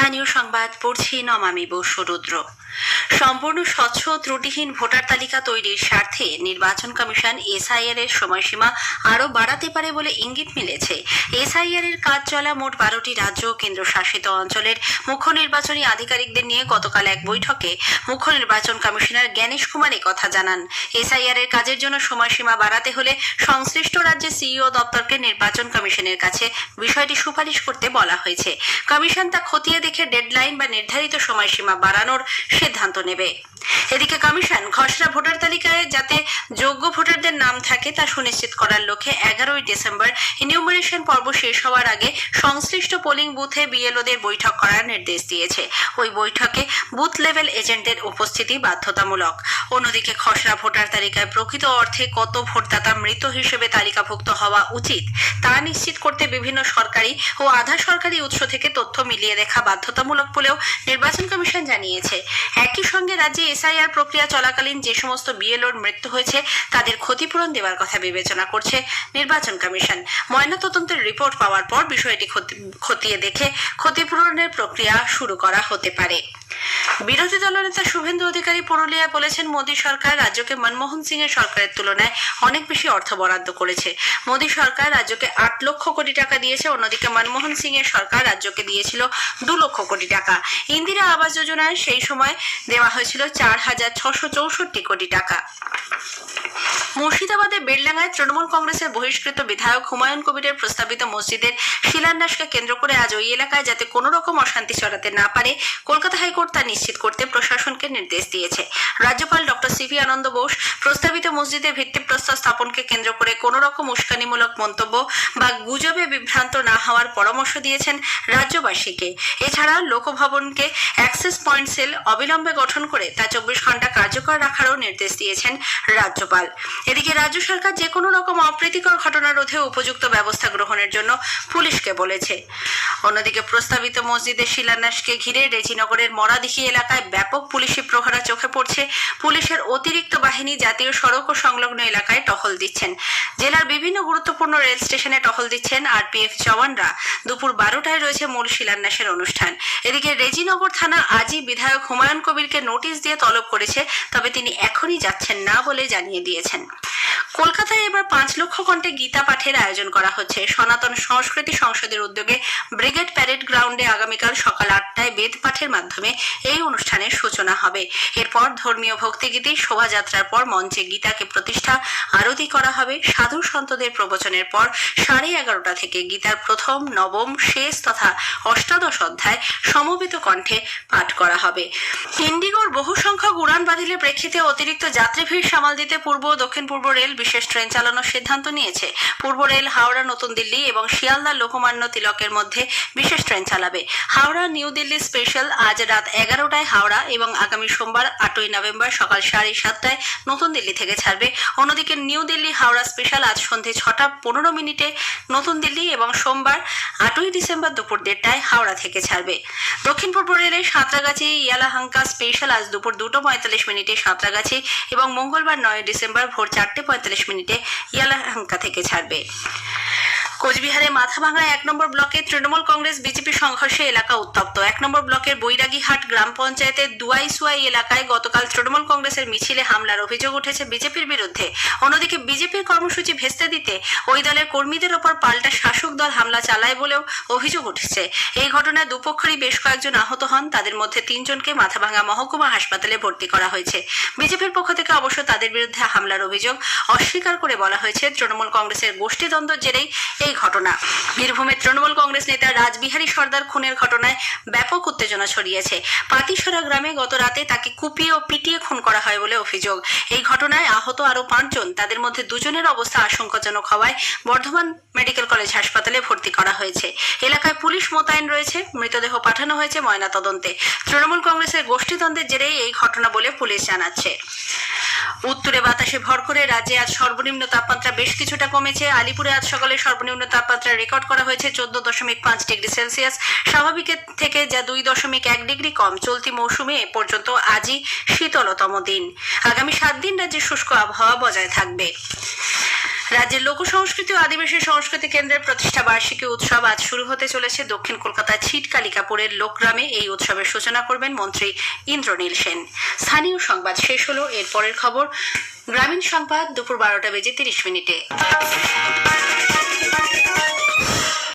স্থানীয় সংবাদ পড়ছি নমামি বসুরুদ্র। সম্পূর্ণ স্বচ্ছ ত্রুটিহীন ভোটার তালিকা তৈরির স্বার্থে নির্বাচন কমিশন এসআইআর এর সময়সীমা আরও বাড়াতে পারে বলে ইঙ্গিত মিলেছে। এসআইআর এর কাজ চলা মোট 12টি রাজ্য ও কেন্দ্রশাসিত অঞ্চলের মুখ্য নির্বাচনী আধিকারিকদের নিয়ে গতকাল এক বৈঠকে মুখ্য নির্বাচন কমিশনার জ্ঞানেশ কুমার কথা জানান। এসআইআর এর কাজের জন্য সময়সীমা বাড়াতে হলে সংশ্লিষ্ট রাজ্যের সিইও দপ্তরকে নির্বাচন কমিশনের কাছে বিষয়টি সুপারিশ করতে বলা হয়েছে। কমিশন তা খতিয়ে দেখে ডেডলাইন বা নির্ধারিত সময়সীমা বাড়ানোর সিদ্ধান্ত নেবে। এদিকে কমিশন খসড়া ভোটার তালিকায় যাতে যোগ্য ভোটারদের নাম থাকে তা সুনিশ্চিত করার লক্ষ্যে 11ই ডিসেম্বর ইনিউমারেশন পর্ব শেষ হওয়ার আগে সংশ্লিষ্ট পোলিং বুথে বিএলওদের বৈঠক করার নির্দেশ দিয়েছে। ওই বৈঠকে বুথ লেভেল এজেন্টদের উপস্থিতি বাধ্যতামূলক। অন্যদিকে খসড়া ভোটার তালিকায় প্রকৃত অর্থে কত ভোটদাতা মৃত হিসেবে তালিকাভুক্ত হওয়া উচিত তা নিশ্চিত করতে বিভিন্ন সরকারি ও আধা সরকারি উৎস থেকে তথ্য মিলিয়ে দেখা বাধ্যতামূলক বলেও নির্বাচন কমিশন জানিয়েছে। একই সঙ্গে রাজ্যে এসআইআর প্রক্রিয়া চলাকালীন যে সমস্ত বিএলওর মৃত্যু হয়েছে তাদের ক্ষতিপূরণ দেওয়ার কথা বিবেচনা করছে নির্বাচন কমিশন। ময়নাতদন্তের রিপোর্ট পাওয়ার পর বিষয়টি খতিয়ে দেখে ক্ষতিপূরণের প্রক্রিয়া শুরু করা হতে পারে। বিরোধী দলনেতা শুভেন্দু অধিকারী পুরুলিয়ায় বলেছেন, মোদী সরকার রাজ্যকে মনমোহন সিং এর সরকারের তুলনায় অনেক বেশি অর্থ বরাদ্দ করেছে। মোদী সরকার রাজ্যকে 8 লক্ষ কোটি টাকা দিয়েছে, অন্যদিকে মনমোহন সিং এর সরকার রাজ্যকে দিয়েছিল 2 লক্ষ কোটি টাকা। ইন্দিরা আবাস যোজনায় সেই সময় দেওয়া হয়েছিল 4,664 কোটি টাকা। মুর্শিদাবাদে বেলডাঙ্গায় তৃণমূল কংগ্রেসের বহিষ্কৃত বিধায়ক হুমায়ুন কবিরের প্রস্তাবিত মসজিদের শিলান্যাসকে কেন্দ্র করে আজ ওই এলাকায় যাতে কোনো রকম অশান্তি ছড়াতে না পারে কলকাতা হাইকোর্ট তা নিশ্চিত করতে প্রশাসনকে নির্দেশ দিয়েছে। রাজ্যপাল ডক্টর সিভি আনন্দ বোস প্রস্তাবিত মসজিদের ভিত্তিপ্রস্তর স্থাপনকে কেন্দ্র করে কোনো রকম উস্কানিমূলক মন্তব্য বা গুজবে বিভ্রান্ত না হওয়ার পরামর্শ দিয়েছেন রাজ্যবাসীকে। এছাড়া লোকভবনকে অ্যাক্সেস পয়েন্ট সেল অবিলম্বে গঠন করে তা 24 ঘন্টা কার্যকর রাখারও নির্দেশ দিয়েছেন রাজ্যপাল। এদিকে রাজ্য সরকার যে কোনো রকম অপ্রীতিকর ঘটনা রোধে উপযুক্ত ব্যবস্থা গ্রহণের জন্য পুলিশকে বলেছে। অন্যদিকে প্রস্তাবিত মসজিদের শিলান্যাসকে ঘিরে রেজিনগরের মরাদিঘি এলাকায় ব্যাপক পুলিশি প্রহরা চোখে পড়ছে। পুলিশের অতিরিক্ত বাহিনী জাতীয় সড়ক ও সংলগ্ন এলাকায় টহল দিচ্ছেন। জেলার বিভিন্ন গুরুত্বপূর্ণ রেল স্টেশনে টহল দিচ্ছেন আরপিএফ জওয়ানরা। দুপুর 12টায় রয়েছে মূল শিলান্যাসের অনুষ্ঠান। এদিকে রেজিনগর থানা আজই বিধায়ক হুমায়ুন কবিরকে নোটিশ দিয়ে তলব করেছে, তবে তিনি এখনই যাচ্ছেন না বলে জানিয়ে দিয়েছেন। কলকাতায় এবার 5 লক্ষ কণ্ঠে গীতা পাঠের আয়োজন করা হচ্ছে। সনাতন সংস্কৃতি সংসদের উদ্যোগে ব্রিগেড প্যারেড গ্রাউন্ডে আগামীকাল সকাল 8টায় বেদ পাঠের মাধ্যমে এই অনুষ্ঠানের সূচনা হবে। এরপর ধর্মীয় ভক্তিগীতি শোভাযাত্রার পর মঞ্চে গীতাকে প্রতিষ্ঠা আরতি করা হবে। সাধু সন্তদের প্রবচনের পর 11:30 থেকে গীতার প্রথম, নবম, শেষ তথা অষ্টাদশ অধ্যায় সমবেত কণ্ঠে পাঠ করা হবে। ইন্ডিগোর বহু সংখ্যক উড়ান বাতিলের প্রেক্ষিতে অতিরিক্ত যাত্রী ভিড় সামাল দিতে পূর্ব ও দক্ষিণ পূর্ব রেল বিশেষ ট্রেন চালানোর সিদ্ধান্ত নিয়েছে। পূর্ব রেল হাওড়া নতুন দিল্লি এবং শিয়ালদা লোকমান্য তিলকের মধ্যে বিশেষ ট্রেন চালাবে। হাওড়া নিউ দিল্লি স্পেশাল আজ রাত 11টায় হাওড়া এবং আগামী সোমবার 8ই নভেম্বর সকাল 7:30টায় নতুন দিল্লি থেকে ছাড়বে। অন্যদিকে নিউ দিল্লি হাওড়া স্পেশাল আজ সন্ধে 6:15 নতুন দিল্লি এবং সোমবার 8ই ডিসেম্বর দুপুর 1:30টায় হাওড়া থেকে ছাড়বে। দক্ষিণ পূর্ব রেলের সাঁতরাগাছি ইয়ালাহাঙ্কা স্পেশাল আজ দুপুর 2:45 সাঁতরাগাছি এবং মঙ্গলবার 9 ডিসেম্বর ভোর 4:45 ইয়ালাহাঙ্কা থেকে ছাড়বে। কোচবিহারে মাথাভাঙা 1 নম্বর ব্লকের তৃণমূল কংগ্রেস বিজেপি সংঘর্ষে এলাকা উত্তপ্ত। 1 নম্বর ব্লকের বৈরাগীহাট গ্রাম পঞ্চায়েতের দুয়াইসুয়াই এলাকায় গতকাল তৃণমূল কংগ্রেসের মিছিলে হামলার অভিযোগ উঠেছে বিজেপির বিরুদ্ধে। অন্যদিকে বিজেপির কর্মসূচি ভেস্তে দিতে ওই দলের কর্মীদের ওপর পাল্টা শাসক দল হামলা চালায় বলেও অভিযোগ উঠেছে। এই ঘটনায় দুপক্ষেরই বেশ কয়েকজন আহত হন। তাদের মধ্যে 3 জনকে মাথাভাঙা মহকুমা হাসপাতালে ভর্তি করা হয়েছে। বিজেপির পক্ষ থেকে অবশ্য তাদের বিরুদ্ধে হামলার অভিযোগ অস্বীকার করে বলা হয়েছে তৃণমূল কংগ্রেসের গোষ্ঠীদ্বন্দ্বের জেরেই এই ঘটনা। বীরভূমের তৃণমূল কংগ্রেস নেতা রাজবিহারী সর্দার খুনের ঘটনায় ব্যাপক উত্তেজনা ছড়িয়েছে। পাতিসরা গ্রামে গত রাতে তাকে কুপিয়ে ও পিটিয়ে খুন করা হয় বলে অভিযোগ। এই ঘটনায় আহত আরো 5 জন, তাদের মধ্যে 2 জনের অবস্থা আশঙ্কাজনক হওয়ায় বর্ধমান মেডিকেল কলেজ হাসপাতালে ভর্তি করা হয়েছে। এলাকায় পুলিশ মোতায়েন রয়েছে। মৃতদেহ পাঠানো হয়েছে ময়নাতদন্তে। তৃণমূল কংগ্রেসের গোষ্ঠীদ্বন্দ্বের জেরেই এই ঘটনা বলে পুলিশ জানাচ্ছে। উত্তরে বাতাসে ভর করে রাজ্যে আজ সর্বনিম্ন তাপমাত্রা বেশ কিছুটা কমেছে। আলিপুরে আজ সকালে সর্বনিম্ন তাপমাত্রা রেকর্ড করা হয়েছে 14.5 ডিগ্রি সেলসিয়াস। স্বাভাবিকের থেকে যা 2.1 ডিগ্রি কম। চলতি মৌসুমে এ পর্যন্ত আজই শীতলতম দিন। আগামী 7 দিন রাজ্যে শুষ্ক আবহাওয়া বজায় থাকবে। রাজ্যের লোক সংস্কৃতি ও আদিবাসী সংস্কৃতি কেন্দ্রের প্রতিষ্ঠা বার্ষিকী উৎসব আজ শুরু হতে চলেছে। দক্ষিণ কলকাতার ছিটকালিকাপুরের লোকগ্রামে এই উৎসবের সূচনা করবেন মন্ত্রী ইন্দ্রনীল সেন। স্থানীয় সংবাদ শেষ হলো, এর পরের খবর গ্রামীণ সংবাদ দুপুর 12টা বেজে 30 মিনিটে।